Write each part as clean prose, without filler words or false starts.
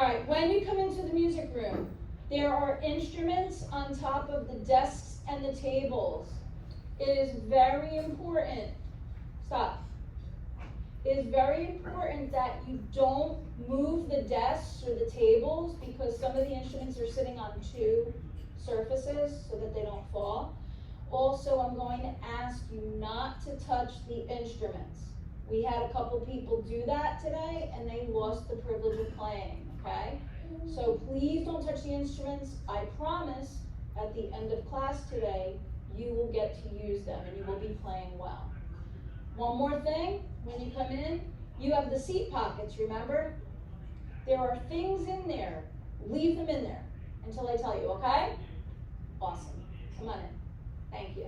right, when you come into the music room, there are instruments on top of the desks and the tables. It is very important, stop. It is very important that you don't move the desks or the tables because some of the instruments are sitting on two surfaces so that they don't fall. Also, I'm going to ask you not to touch the instruments. We had a couple people do that today and they lost the privilege of playing, okay? So please don't touch the instruments. I promise at the end of class today, you will get to use them and you will be playing well. One more thing, when you come in, you have the seat pockets, remember? There are things in there. Leave them in there until I tell you, okay? Awesome. Come on in. Thank you.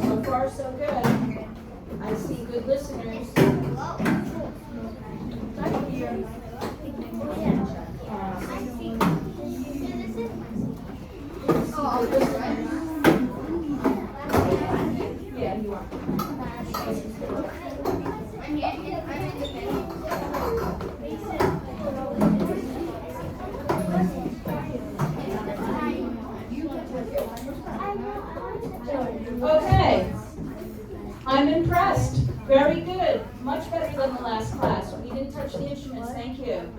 So far, so good. I see good listeners. Yeah, you are. Okay, I'm impressed. Very good. Much better than the last class. We didn't touch the instruments. Thank you.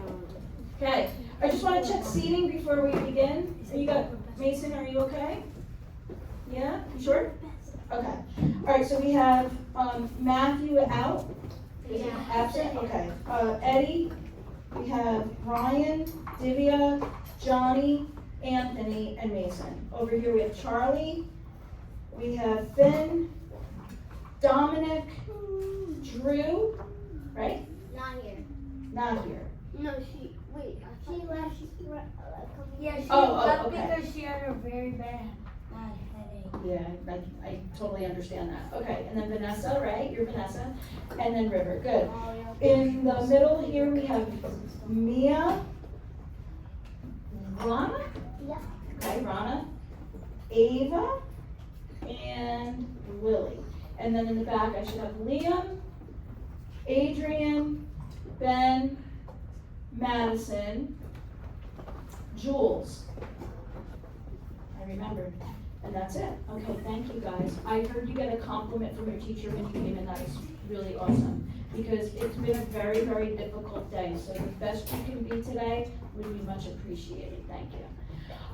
Okay, I just want to check seating before we begin. So you got Mason, are you okay? Yeah? You sure? Okay. All right, so we have Matthew out. Is he absent? Okay. Eddie, we have Ryan, Divya, Johnny, Anthony, and Mason. Over here we have Charlie, we have Finn, Dominic, Drew, right? Not here. Not here. No, she left. Yeah, she left okay. Because she had a very bad headache. Yeah, I totally understand that. Okay, and then Vanessa, right? You're Vanessa. And then River, good. In the middle here we have Mia, Rana? Yeah. Okay, Rana, Ava, and Lily. And then in the back I should have Liam, Adrian, Ben, Madison, Jules. I remembered. And that's it. Okay, thank you guys. I heard you get a compliment from your teacher when you came in. That is really awesome. Because it's been a very, very difficult day. So the best you can be today would be much appreciated. Thank you.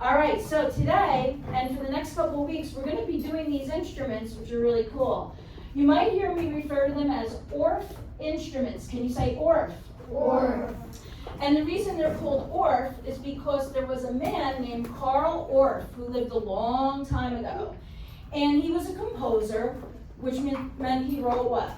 All right, so today, and for the next couple of weeks, we're going to be doing these instruments, which are really cool. You might hear me refer to them as Orff instruments. Can you say Orff? Orff. And the reason they're called Orff is because there was a man named Carl Orff who lived a long time ago. And he was a composer, which meant he wrote what?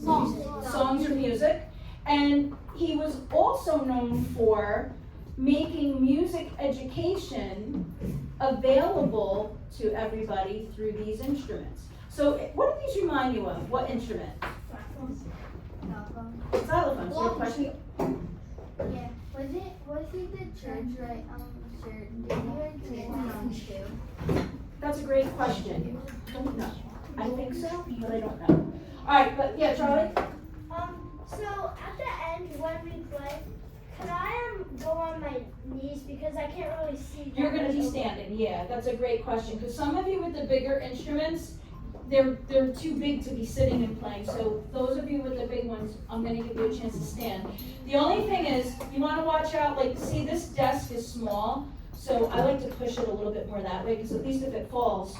Songs or music. And he was also known for making music education available to everybody through these instruments. So what do these remind you of? What instrument? Xylophone. So your question? Yeah. Was he the church right? Did he too? That's a great question. Don't know. I think so, but I don't know. All right, but yeah, Charlie. So at the end when we play, can I go on my knees because I can't really see? You're going to be standing. Yeah, that's a great question because some of you with the bigger instruments, they're too big to be sitting and playing. So those of you with the big ones, I'm going to give you a chance to stand. The only thing is, you want to watch out. Like, see, this desk is small, so I like to push it a little bit more that way because at least if it falls,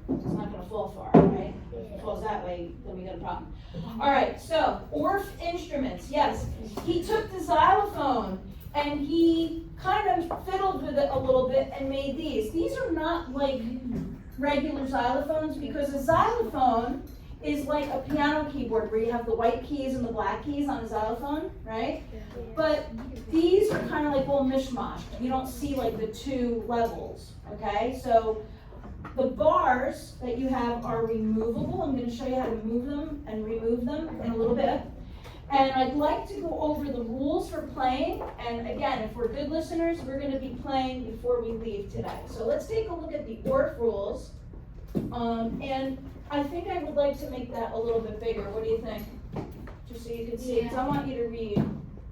it's not going to fall far, right? If it falls that way, then we got a problem. All right, so Orff instruments. Yes, he took the xylophone and he kind of fiddled with it a little bit and made these. These are not like regular xylophones because a xylophone is like a piano keyboard where you have the white keys and the black keys on a xylophone, right? But these are kind of like a little mishmash. You don't see like the two levels, okay? So the bars that you have are removable. I'm going to show you how to move them and remove them in a little bit. And I'd like to go over the rules for playing. And again, if we're good listeners, we're going to be playing before we leave today. So let's take a look at the Orff rules. And I think I would like to make that a little bit bigger. What do you think? Just so you can see, because I want you to read.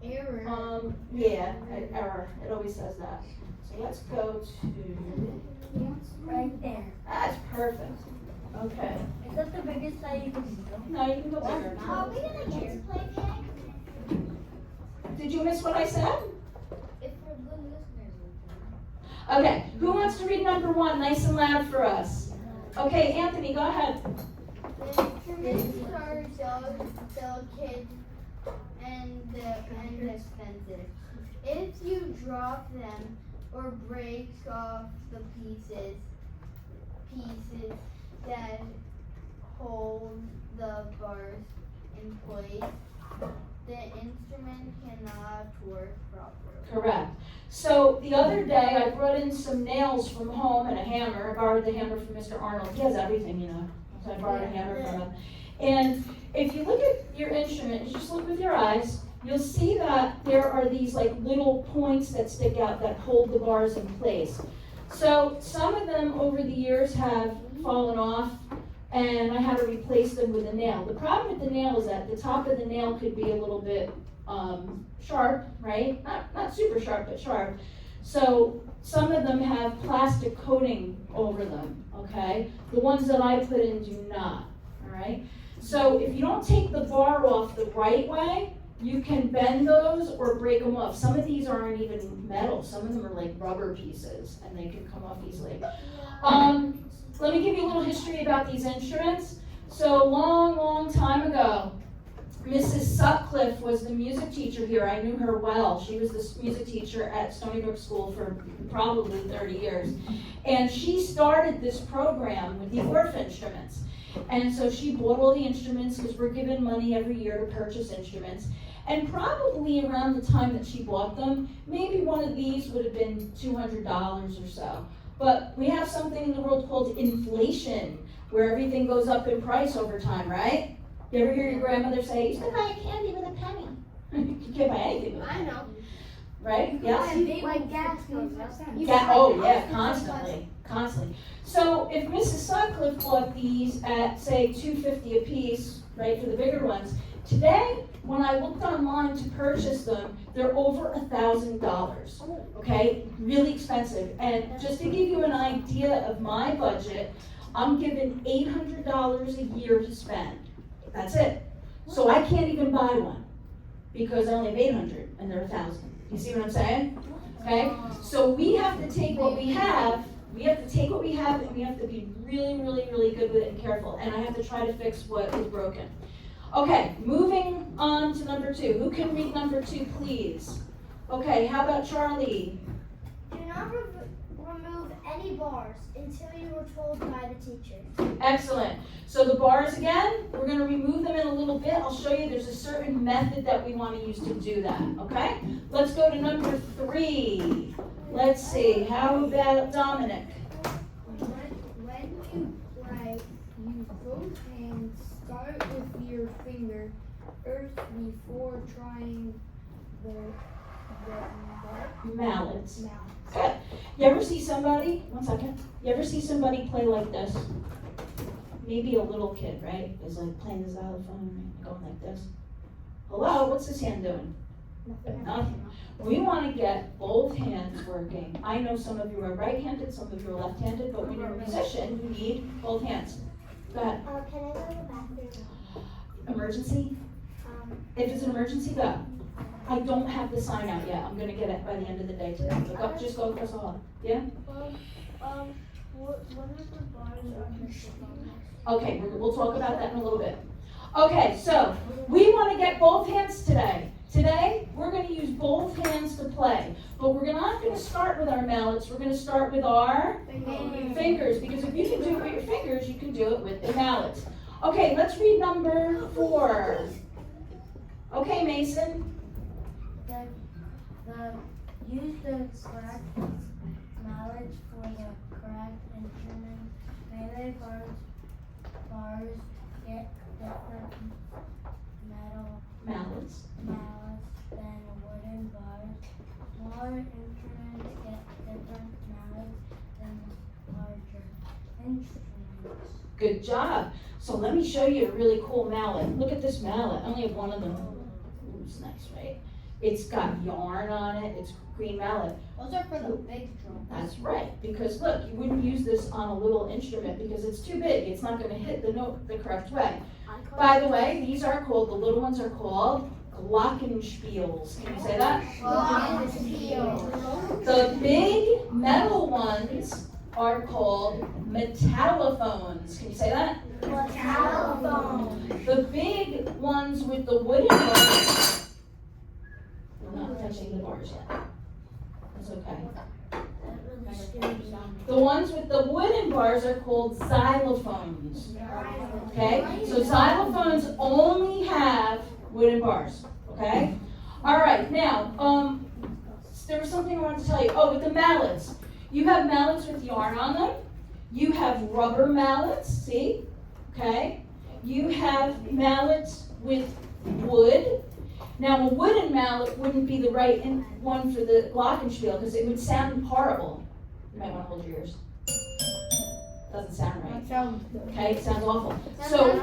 Error. Error. It always says that. So let's go to, Right there. that's perfect. Okay. Is that the biggest that you can do? No, you can go bigger. Are we gonna get to play tag? Did you miss what I said? If we're good listeners. Okay, who wants to read number 1 nice and loud for us? Okay, Anthony, go ahead. The instruments are delicate and expensive. If you drop them or break off the pieces that hold the bars in place, the instrument cannot work properly. Correct. So the other day I brought in some nails from home and a hammer. I borrowed the hammer from Mr. Arnold. He has everything, you know. So I borrowed a hammer from him. And if you look at your instrument, you just look with your eyes, you'll see that there are these like little points that stick out that hold the bars in place. So some of them over the years have fallen off and I had to replace them with a nail. The problem with the nail is that the top of the nail could be a little bit sharp, right? Not super sharp, but sharp. So some of them have plastic coating over them, okay? The ones that I put in do not, all right? So if you don't take the bar off the right way, you can bend those or break them off. Some of these aren't even metal. Some of them are like rubber pieces and they can come off easily. Let me give you a little history about these instruments. So long time ago, Mrs. Sutcliffe was the music teacher here. I knew her well. She was the music teacher at Stony Brook School for probably 30 years. And she started this program with the Orff instruments. And so she bought all the instruments because we're given money every year to purchase instruments. And probably around the time that she bought them, maybe one of these would have been $200 or so. But we have something in the world called inflation, where everything goes up in price over time, right? You ever hear your grandmother say, you can buy a candy with a penny? You can't buy anything with a penny. I know. Right? Yes? Like gas goes up. Oh yeah, constantly. So if Mrs. Sutcliffe bought these at say $2.50 a piece, right, for the bigger ones, today when I looked online to purchase them, they're over $1,000. Okay, really expensive. And just to give you an idea of my budget, I'm given $800 a year to spend. That's it. So I can't even buy one because I only have 800 and they're 1,000. You see what I'm saying? Okay? So we have to take what we have, and we have to be really good with it and careful. And I have to try to fix what is broken. Okay, moving on to number 2. Who can read number 2, please? Okay, how about Charlie? Do not remove any bars until you were told by the teacher. Excellent. So the bars again, we're going to remove them in a little bit. I'll show you there's a certain method that we want to use to do that, okay? Let's go to number 3. Let's see, how about Dominic? When you play, use both hands. Start with your finger first before trying the Mallets. mouth. Good. You ever see somebody, one second, you ever see somebody play like this? Maybe a little kid, right, is like playing the xylophone, right, going like this. Hello, what's this hand doing? Nothing. We want to get both hands working. I know some of you are right-handed, some of you are left-handed, but when you're a musician, you need both hands. Go ahead. Can I go to the bathroom? Emergency? If it's an emergency, go. I don't have the sign out yet. I'm going to get it by the end of the day today. So go, just go across the hall. Yeah? What are the bars on the phone? Okay, we'll talk about that in a little bit. Okay, so we want to get both hands today. Today, we're going to use both hands to play. But we're not going to start with our mallets. We're going to start with our fingers. Because if you can do it with your fingers, you can do it with the mallets. Okay, let's read number 4. Okay, Mason. Use the correct mallet for the correct instrument. Melee bars get different mallets. Than wooden bars. More instruments get different mallets than larger instruments. Good job. So let me show you a really cool mallet. Look at this mallet. I only have one of them. Ooh, it's nice, right? It's got yarn on it. It's green mallet. Those are for the big drums. That's right. Because look, you wouldn't use this on a little instrument because it's too big. It's not going to hit the note the correct way. By the way, these are called, the little ones are called glockenspiels. Can you say that? The big metal ones are called metallophones. Can you say that? The big ones with the wooden bars, we're not touching the bars yet. That's okay. The ones with the wooden bars are called xylophones. Okay? So xylophones only have wooden bars. Okay? Alright, now, there was something I wanted to tell you. Oh, with the mallets. You have mallets with yarn on them. You have rubber mallets, see? Okay? You have mallets with wood. Now, a wooden mallet wouldn't be the right one for the glockenspiel because it would sound horrible. You might want to hold your ears. Doesn't sound right. Okay, it sounds awful. So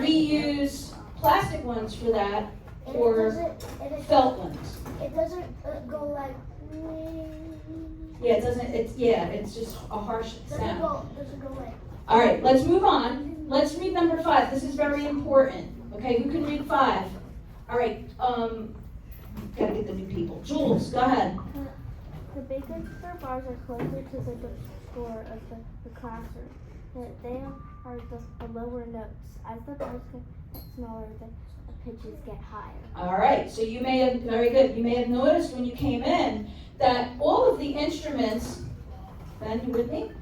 we use plastic ones for that, or felt ones. It doesn't go like. Yeah, it doesn't. It's just a harsh sound. Doesn't go like. All right, let's move on. Let's read number 5. This is very important. Okay, who can read 5? All right, gotta get the new people. Jules, go ahead. The bigger bars are closer to the score of the classroom. They are the lower notes. As the bars get smaller, the pitches get higher. All right, so you may have, very good, you may have noticed when you came in that all of the instruments, Ben, you with me?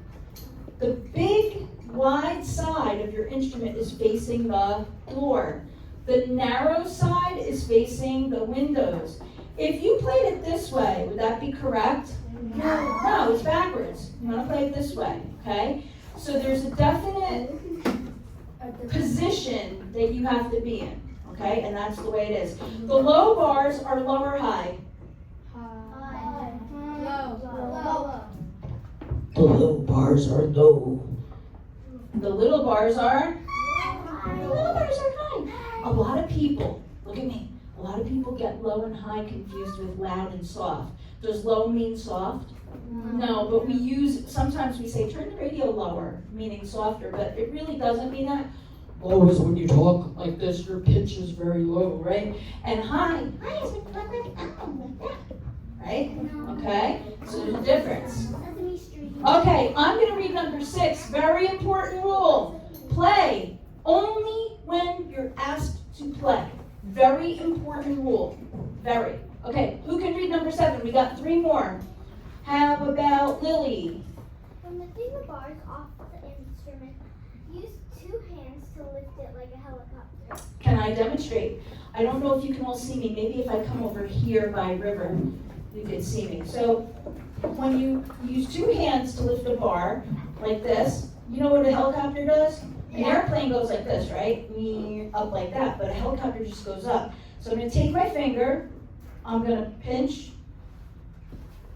The big, wide side of your instrument is facing the door. The narrow side is facing the windows. If you played it this way, would that be correct? No. No, it's backwards. You want to play it this way, okay? So there's a definite position that you have to be in, okay? And that's the way it is. The low bars are low or high? Low. The low bars are low. The little bars are? The little bars are high. A lot of people, look at me, a lot of people get low and high confused with loud and soft. Does low mean soft? No, but sometimes we say turn the radio lower, meaning softer, but it really doesn't mean that. Low is when you talk like this, your pitch is very low, right? And high is when you talk like that, right? Okay, so there's a difference. Okay, I'm going to read number 6, very important rule. Play only when you're asked to play. Very important rule, very. Okay, who can read number 7? We got 3 more. How about Lily? When lifting the bars off the instrument, use 2 hands to lift it like a helicopter. Can I demonstrate? I don't know if you can all see me. Maybe if I come over here by river, you can see me. So when you use 2 hands to lift a bar like this, you know what a helicopter does? An airplane goes like this, right? Up like that, but a helicopter just goes up. So I'm going to take my finger, I'm going to pinch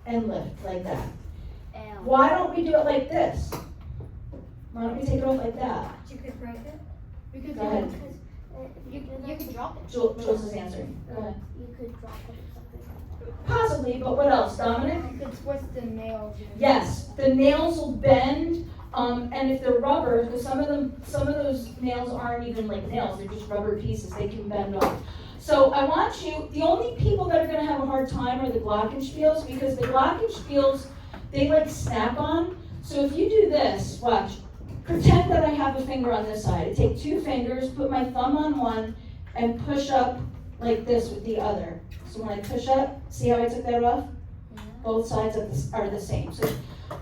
and lift like that. Why don't we do it like this? Why don't we take it off like that? You could break it. You could Go ahead. You could drop it. Jules is answering. Go ahead. You could drop it or something. Possibly, but what else, Dominic? You could twist the nails. Yes, the nails will bend, and if they're rubber, because some of those nails aren't even like nails, they're just rubber pieces, they can bend off. So I want you, the only people that are going to have a hard time are the glockenspiels, because the glockenspiels, they like snap on. So if you do this, watch, pretend that I have a finger on this side. I take 2 fingers, put my thumb on one, and push up like this with the other. So when I push up, see how I took that off? Both sides are the same. So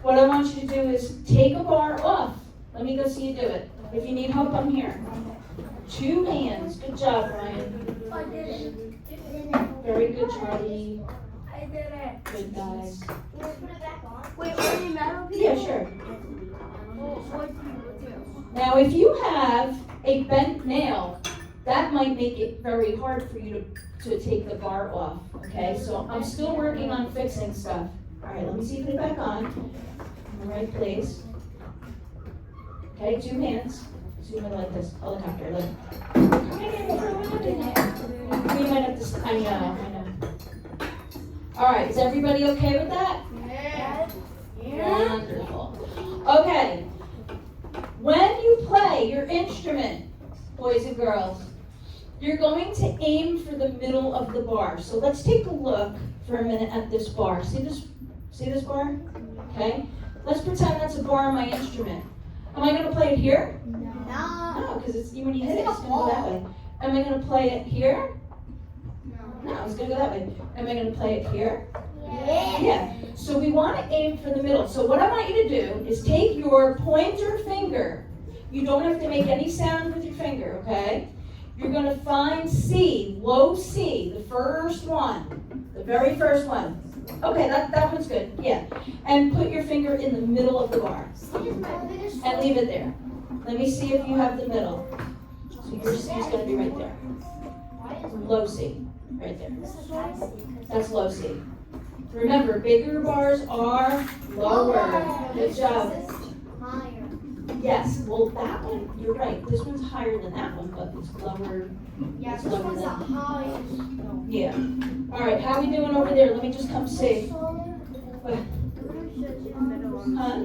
what I want you to do is take a bar off. Let me go see you do it. If you need help, I'm here. 2 hands. Good job, Ryan. I did it. Very good, Charlie. I did it. Good guys. You want to put it back on? Wait, are you metal people? Yeah, sure. Now, if you have a bent nail, that might make it very hard for you to take the bar off, okay? So I'm still working on fixing stuff. All right, let me see you put it back on. In the right place. Okay, 2 hands. Zoom in like this, helicopter, look. We might have to, I know. All right, is everybody okay with that? Yeah. Wonderful. Okay, when you play your instrument, boys and girls, you're going to aim for the middle of the bar. So let's take a look for a minute at this bar. See this bar? Okay. Let's pretend that's a bar on my instrument. Am I going to play it here? No, because it's when you hit it, it's going to go that way. Am I going to play it here? No, it's going to go that way. Am I going to play it here? Yeah. So we want to aim for the middle. So what I want you to do is take your pointer finger. You don't have to make any sound with your finger, okay? You're going to find C, low C, the first one, the very first one. Okay, that one's good, yeah. And put your finger in the middle of the bar. And leave it there. Let me see if you have the middle. So your C is going to be right there. Low C, right there. That's low C. Remember, bigger bars are lower. Good job. Yes, well that one, you're right. This one's higher than that one, but it's lower. Yeah, It's this lower one's the than. highest. Yeah. All right, how we doing over there? Let me just come see. Huh?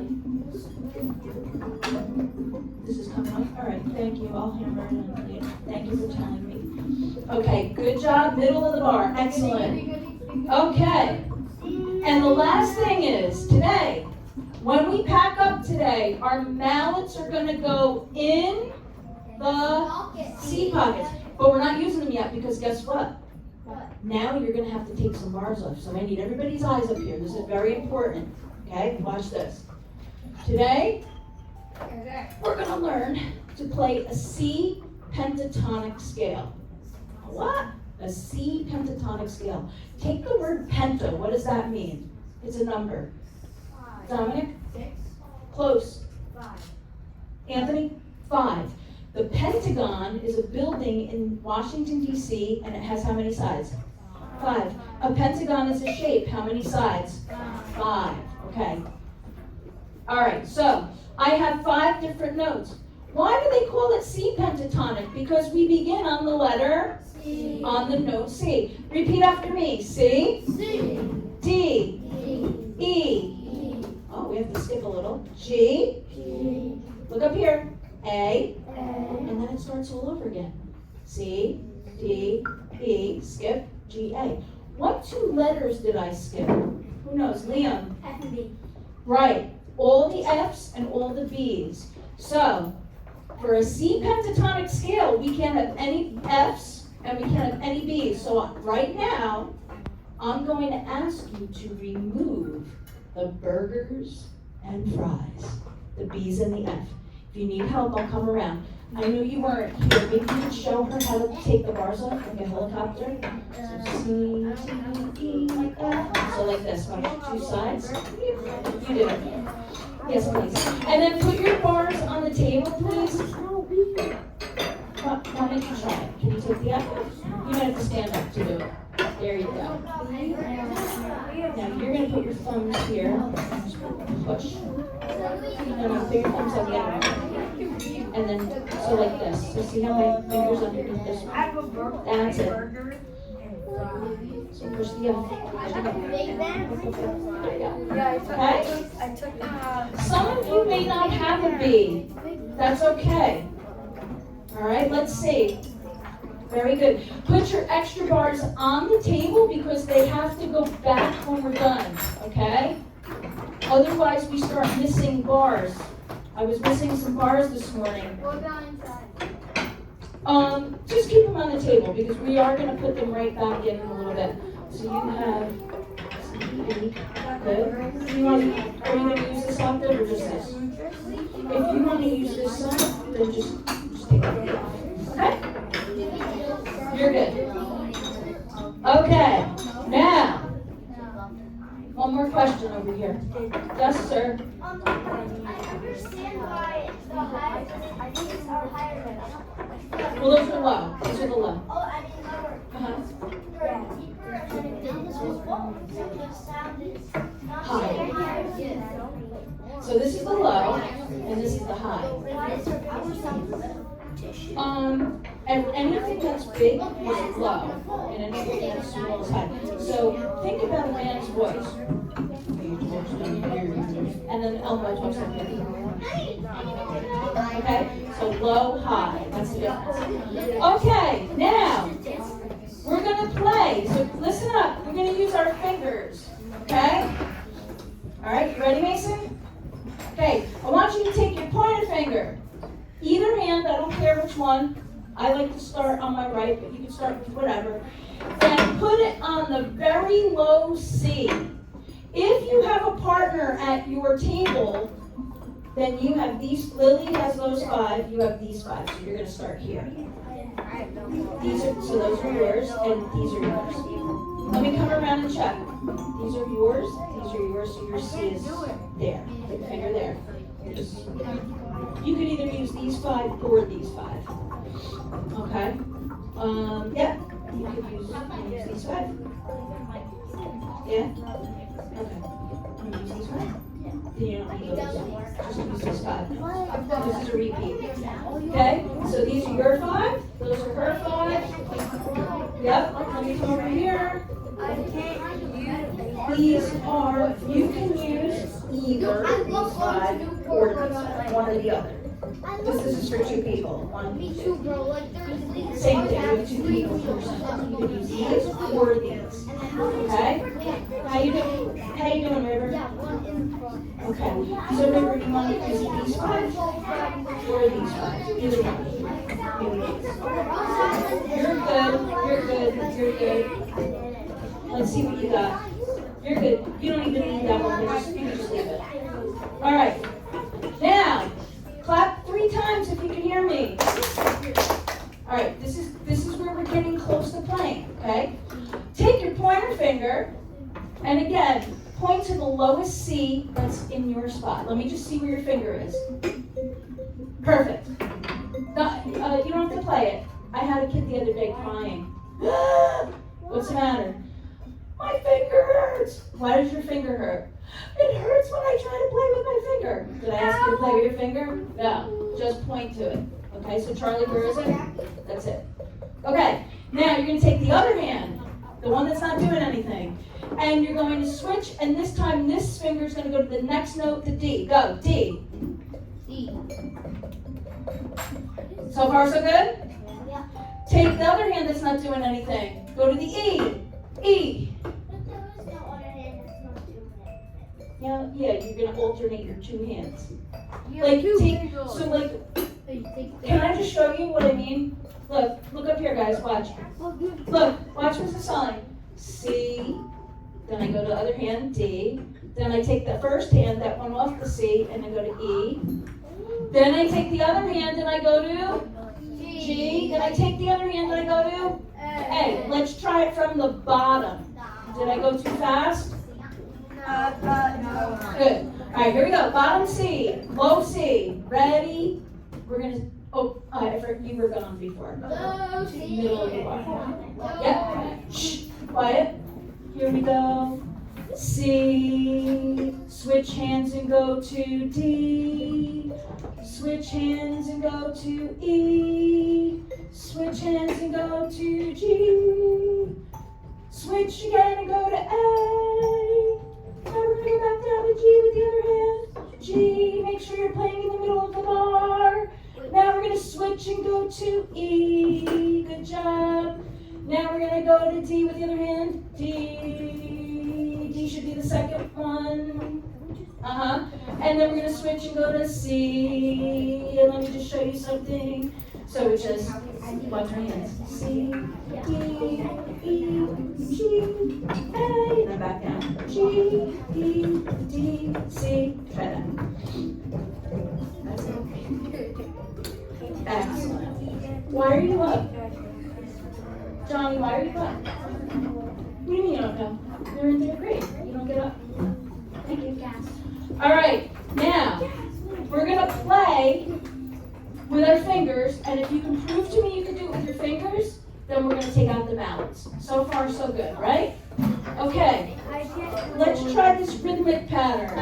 This is coming off? All right, thank you. I'll hammer it in later. Thank you for telling me. Okay, good job. Middle of the bar. Excellent. Okay. And the last thing is, today, when we pack up today, our mallets are going to go in the seat pockets. But we're not using them yet because guess what? Now you're going to have to take some bars off. So I need everybody's eyes up here. This is very important. Okay, watch this. Today, we're going to learn to play a C pentatonic scale. What? A C pentatonic scale. Take the word penta. What does that mean? It's a number. Dominic? 6. Close. 5. Anthony? 5. The Pentagon is a building in Washington, D.C., and it has how many sides? 5. A pentagon is a shape. How many sides? 5. Okay. All right, so I have 5 different notes. Why do they call it C pentatonic? Because we begin on the letter C. on the note C. Repeat after me. C, C. D, E. E. Oh, we have to skip a little. G. G. Look up here. A. A. And then it starts all over again. C, D, E. Skip. G, A. What 2 letters did I skip? Who knows? Liam. F and B. Right. All the F's and all the B's. So, for a C pentatonic scale, we can't have any F's and we can't have any B's. So right now, I'm going to ask you to remove the burgers and fries, the B's and the F. If you need help, I'll come around. I know you weren't here. Maybe you could show her how to take the bars off like a helicopter. So C, D, E, F. So like this, watch 2 sides. You do it. Yes, please. And then put your bars on the table, please. Why don't you try it? Can you take the F? You might have to stand up to do it. There you go. Now you're going to put your thumbs here. Push. No, put your thumbs on the other one. And then, so like this. So see how my fingers underneath this one? That's it. So push the F. There you go. Okay? I took Some of you may not have a B. That's okay. All right, let's see. Very good. Put your extra bars on the table because they have to go back when we're done, okay? Otherwise, we start missing bars. I was missing some bars this morning. What about inside? Just keep them on the table because we are going to put them right back in a little bit. So you have C, good. Are you going to use this octave or just this? If you want to use this side, then just take it off. Okay? You're good. Okay. Now, one more question over here. Yes, sir. I understand why the highest are higher than Well, those are low. Those low? Oh, I mean lower. Uh-huh. We're deeper and then it goes full. So the sound is not High. higher. So this is the low, and this is the high. And anything that's big is low, and anything that's small is high. So think about a man's voice. And then elbow talks like this. Okay? So low, high. That's the difference. Okay, now we're gonna play. So listen up. We're gonna use our fingers. Okay? Alright, you ready, Mason? Okay, I want you to take your pointer finger. Either hand, I don't care which one. I like to start on my right, but you can start with whatever. And put it on the very low C. If you have a partner at your table, then you have these, Lily has those 5, you have these 5, so you're gonna start here. So those are yours, and these are yours. Let me come around and check. These are yours, so your C is there. Put your finger there. You could either use these 5 or these 5. Okay? Yeah, you could use these 5. Yeah? Okay. I'm gonna use these 5. Then you don't need those. Just use these 5. This is a repeat. Okay? So these are your 5. Those are her 5. Yep. Let me come over here. These are, you can use either these 5 or these 5. One or the other. This is for 2 people. 1, 2. Same thing with 2 people per person. You can use these or these. Okay? How you doing? How you doing, River? Okay. So River, you want to use these 5 or these 5? Either one. You're good. You're good. Let's see what you got. You're good. You don't even need that one. You can just leave it. All right. Now, clap 3 times if you can hear me. All right. This is where we're getting close to playing. Okay. Take your pointer finger, and again, point to the lowest C that's in your spot. Let me just see where your finger is. Perfect. No, you don't have to play it. I had a kid the other day crying. What's the matter? My finger hurts. Why does your finger hurt? It hurts when I try to play with my finger. Did I ask you to play with your finger? No. Just point to it. Okay, so Charlie, where is it? That's it. Okay, now you're going to take the other hand, the one that's not doing anything, and you're going to switch, and this time this finger is going to go to the next note, the D. Go, D. D. So far, so good? Yeah. Take the other hand that's not doing anything. Go to the E. E. But there was no other hand that's not doing anything. Yeah, you're going to alternate your 2 hands. You Like, have 2 take, fingers. so like, can I just show you what I mean? Look up here, guys, watch. Look, watch what's the sign. C, then I go to the other hand, D. Then I take the first hand, that one off the C, and I go to E. Then I take the other hand and I go to G. Then I take the other hand and I go to A. Let's try it from the bottom. Did I go too fast? No. Good. All right, here we go. Bottom C, low C. Ready? We're gonna. Oh, I forgot you were gone before. Middle of the bar. Yep. Shh. Quiet. Here we go. C. Switch hands and go to D. Switch hands and go to E. Switch hands and go to G. Switch again and go to A. Now we're going to go back down to G with the other hand. G, make sure you're playing in the middle of the bar. Now we're going to switch and go to E. Good job. Now we're going to go to D with the other hand. D. D should be the second one. And then we're going to switch and go to C. And let me just show you something. So it's just watch my hands. C, D, E, G, A. And then back down. G, E, D, C. Try that. That's it. Excellent. Why are you up? Johnny, why are you up? What do you mean you don't know? You're in 3rd grade. You don't get up? Thank you. All right. Now, we're going to play with our fingers, and if you can prove to me you can do it with your fingers, then then we're gonna take out the mallets. So far, so good, right? Okay, let's try this rhythmic pattern.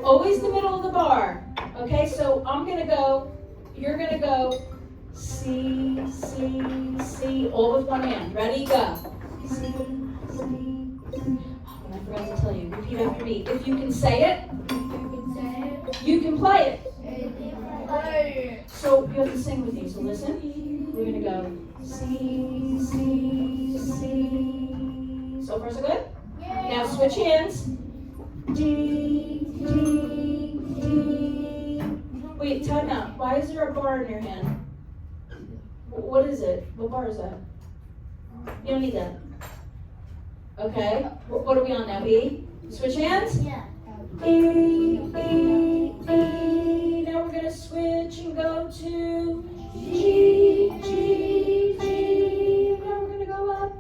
Always the middle of the bar. Okay, so I'm gonna go, you're gonna go, C, C, C, all with one hand. Ready, go. C, C, C. Oh, and I forgot to tell you, repeat after me. If you can say it, you can play it. So you have to sing with me, so listen. We're gonna go C, C, C. So far so good? Now switch hands. D, D, D. Wait, time out. Why is there a bar in your hand? What is it? What bar is that? You don't need that. Okay. What are we on now? B? Switch hands? Yeah. E, E, E. Now we're gonna switch and go to G, G, G. Now we're gonna go up.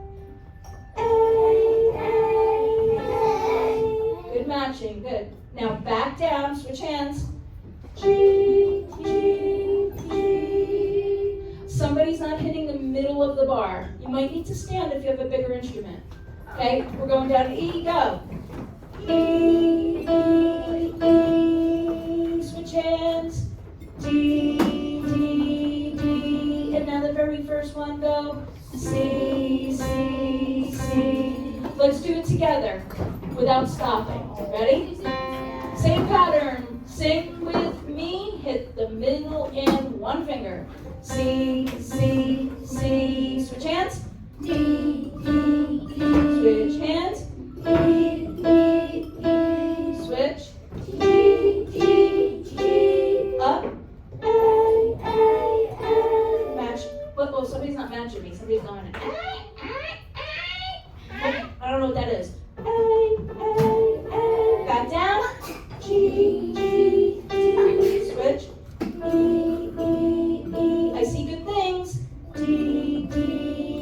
A, A, A. Good matching, good. Now back down, switch hands. G, G, G. Somebody's not hitting the middle of the bar. You might need to stand if you have a bigger instrument. Okay, we're going down to E, go. E, E, E. Switch hands. D, D, D. And now the very first one, go. C, C, C. Let's do it together without stopping. Ready? Same pattern. Sing with me. Hit the middle and one finger. C, C, C. Switch hands. E, E, E. Switch hands. E, E, E. Switch. G, G, G. Up. A, A, A. Match. Oh, somebody's not matching me. Somebody's going A, A, A. I don't know what that is. A, A, A. Back down. G, G, G. Switch. E, E, E. I see good things. D, D,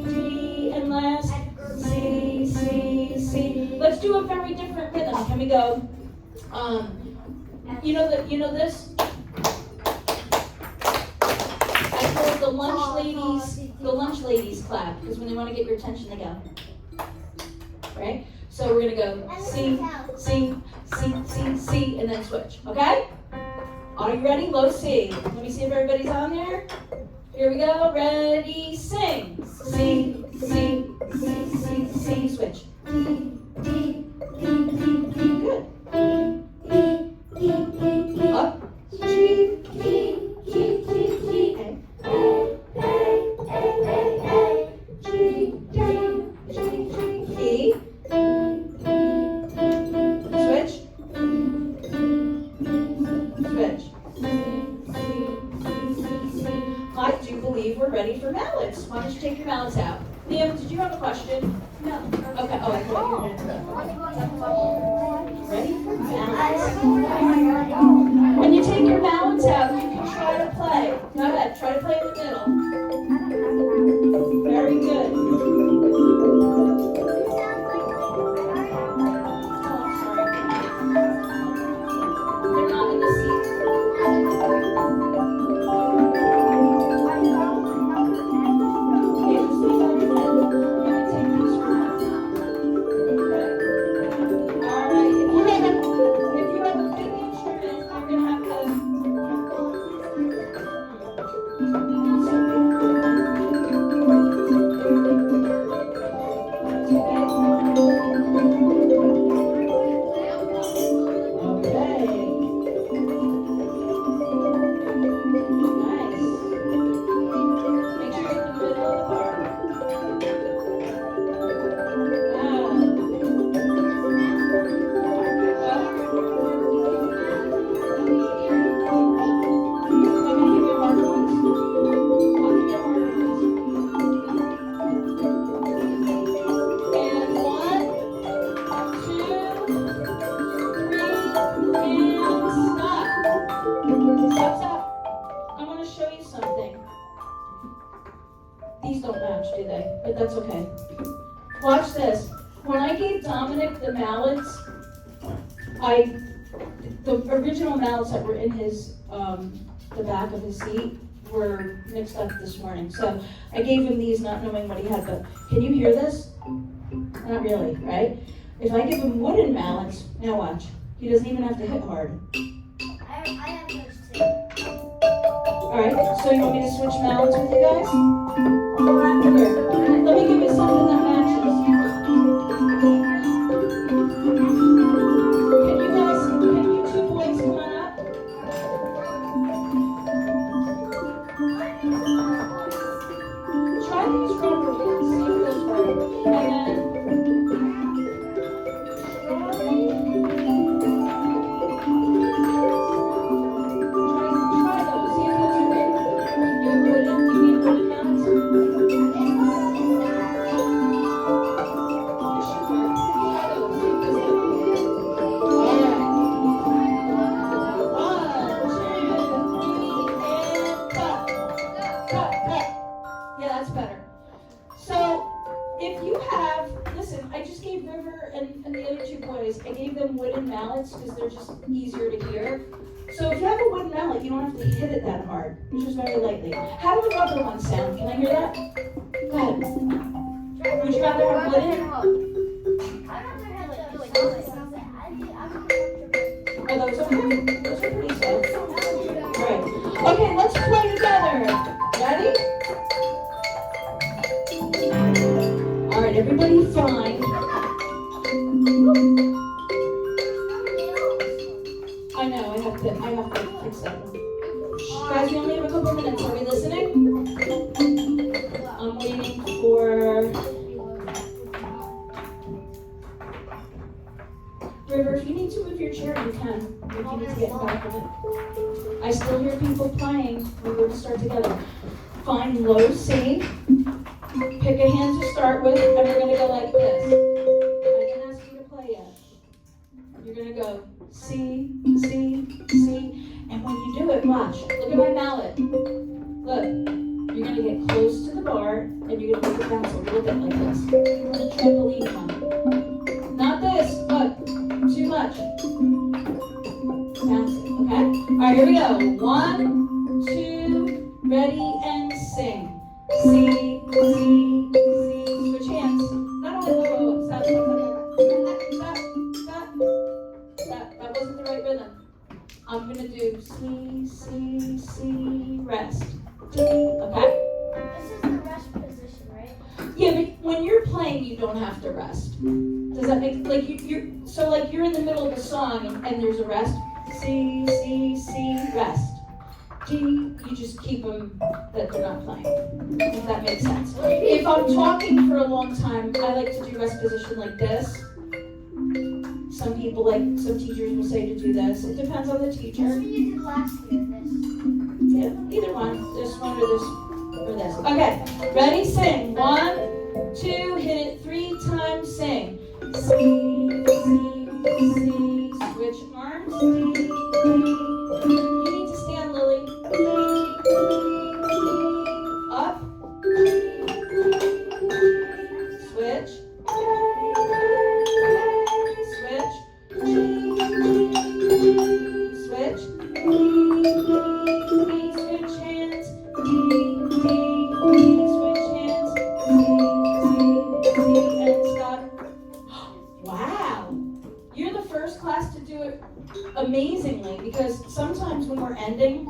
D. And last. C, C, C. Let's do a very different rhythm. Can we go? You know this? I call it the lunch ladies clap, because when they want to get your attention, they go. Right? So we're gonna go C, C, C, C, C, and then switch. Okay? Are you ready? Low C. Let me see if everybody's on there. Here we go. Ready? Sing. C, C, C, C, C. Switch. D, D, D, D, D. Good. E, E, E, E. Up. G, G, G, G, G. A, A, A, A, A. G, G, G, G, G. Switch. Switch. I do believe we're ready for mallets. Why don't you take your mallets out? Liam, did you have a question? No. Okay, oh, I thought you were going to. Ready for mallets? When you take your mallets out, you can try to play. Go ahead, try to play in the middle. Very good. Oh, I'm sorry. They're not in the seat. Okay, just leave that in there. You can take these for now. Okay. All right. If you have a big instrument, you're gonna have These don't match, do they? But that's okay. Watch this. When I gave Dominic the mallets, the original mallets that were in his, the back of his seat, were mixed up this morning. So I gave him these not knowing what he had, but can you hear this? Not really, right? If I give him wooden mallets, now watch. He doesn't even have to hit hard. I have those too. Alright, so you want me to switch mallets with you guys? Here, let me give you something that matches. Can you two boys come on up? Try these rubber ones, see if those work. And then try those, see if those work. You mean wooden mallets? Yes, you work. Try those, see if those work. Alright. 1, 2, 3, and cut. Cut. Yeah, that's better. So, if you have, listen, I just gave River and the other two boys, I gave them wooden mallets because they're just easier to hear. So if you have a wooden mallet, you don't have to hit it that hard, just very lightly. How do the rubber ones sound? Can I hear that? Go ahead. Would you rather have wooden? I'd rather have those. Are those okay? Those are pretty soft. Alright. Okay, let's play together. Ready? Alright, everybody find. I know, I have to fix that one. Guys, we only have a couple minutes. Are we listening? I'm waiting for River, if you need to move your chair, you can. If you need to get back of it. I still hear people playing. We're going to start together. Find low C. Pick a hand to start with, and we're going to go like this. I didn't ask you to play yet. You're going to go C, C, C. And when you do it, watch. Look at my mallet. Look. You're going to get close to the bar, and you're going to make it bounce a little bit like this. On a trampoline one. Not this. Look. Too much. Bounce it, okay? Alright, here we go. 1, 2, ready, and sing. C, C, C. Switch hands. Not only whoa, stop. That wasn't the right rhythm. I'm gonna do C, C, C, rest. D, okay? This is the rest position, right? Yeah, but when you're playing, you don't have to rest. Does that make, like, you're in the middle of a song and there's a rest. C, C, C, rest. D, you just keep them that they're not playing. If that makes sense. If I'm talking for a long time, I like to do rest position like this. Some teachers will say to do this. It depends on the teacher. That's what you did last year, this. Yeah, either one. This one or this. Okay, ready, sing. 1, 2, hit it 3 times, sing. C, C, C, switch arms. D, D. You need to stand, Lily. D, D, D. Up. Switch. Switch. Switch. Switch hands. Switch hands. And stop. Wow. You're the first class to do it amazingly, because sometimes when we're ending,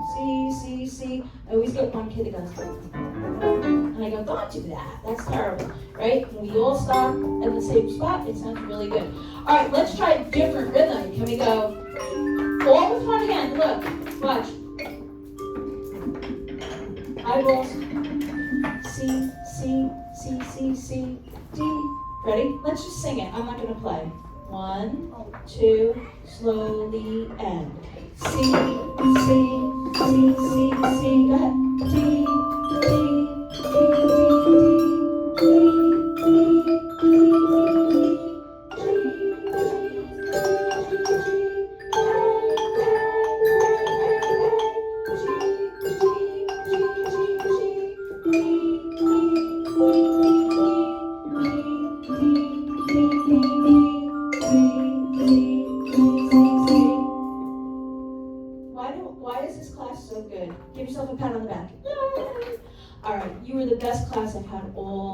C, I always get one kid that goes, and I go, don't do that. That's terrible, right? When we all stop at the same spot, it sounds really good. All right, let's try a different rhythm. Can we go all with one hand? Look, watch. Eyeballs. C, C, C, C, C, D. Ready? Let's just sing it. I'm not going to play. 1, 2, slowly end. C, C, C, C, C. Go ahead. D, D, D, D, D, D, D, Why is this class so good? Give yourself a pat on the back.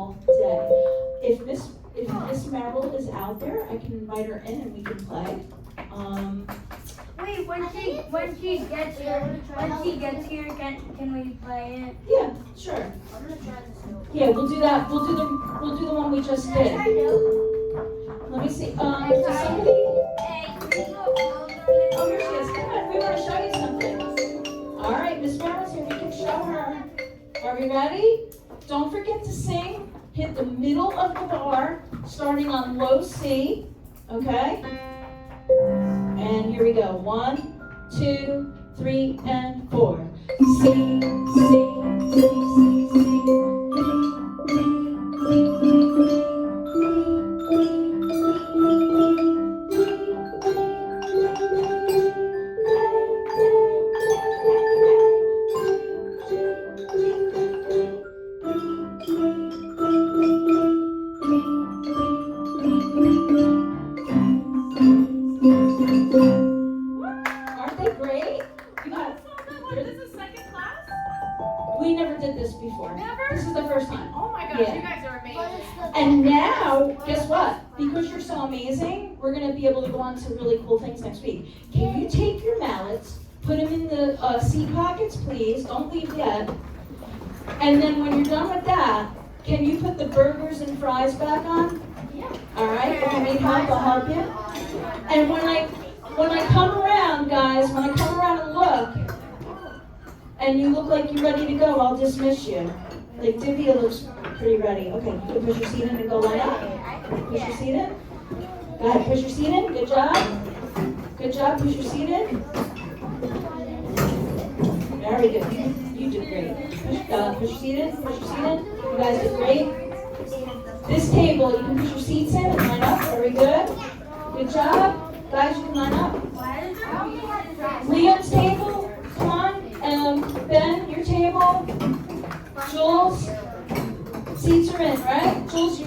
all day. If Miss Merrill is out there, I can invite her in and we can play. Wait, when she gets here, can we play it? Yeah, sure. I'm gonna try this. Yeah, we'll do that. We'll do the one we just did. Let me see. Does somebody? Oh, here she is. Come on, we want to show you something. All right, Miss Merrill's here. We can show her. Are we ready? Don't forget to sing. Hit the middle of the bar, starting on low C. Okay? And here we go. 1, 2, 3, and 4. C, C, C, C, Aren't they great? You got, This is second class? we never did this before. Never? This is the first time. Oh my gosh, Yeah. you guys are amazing. And now, guess what? Because you're so amazing, we're going to be able to go on to really cool things next week. Can you take your mallets, put them in the seat pockets, please? Don't leave yet. And then when you're done with that, can you put the burgers and fries back on? Yeah. All right. If you need help, I'll help you. And when I come around, guys, when I come around and look, and you look like you're ready to go, I'll dismiss you. Like Divya looks pretty ready. Okay, you can push your seat in and go line up. Push your seat in. Go ahead, push your seat in. Good job. Good job. Push your seat in. Very good. You did great. Push your seat in. Push your seat in. You guys did great. This table, you can push your seats in and line up. Very good. Good job. Guys, you can line up. Liam's table, come on. Ben, your table. Jules, seats are in, right? Jules, you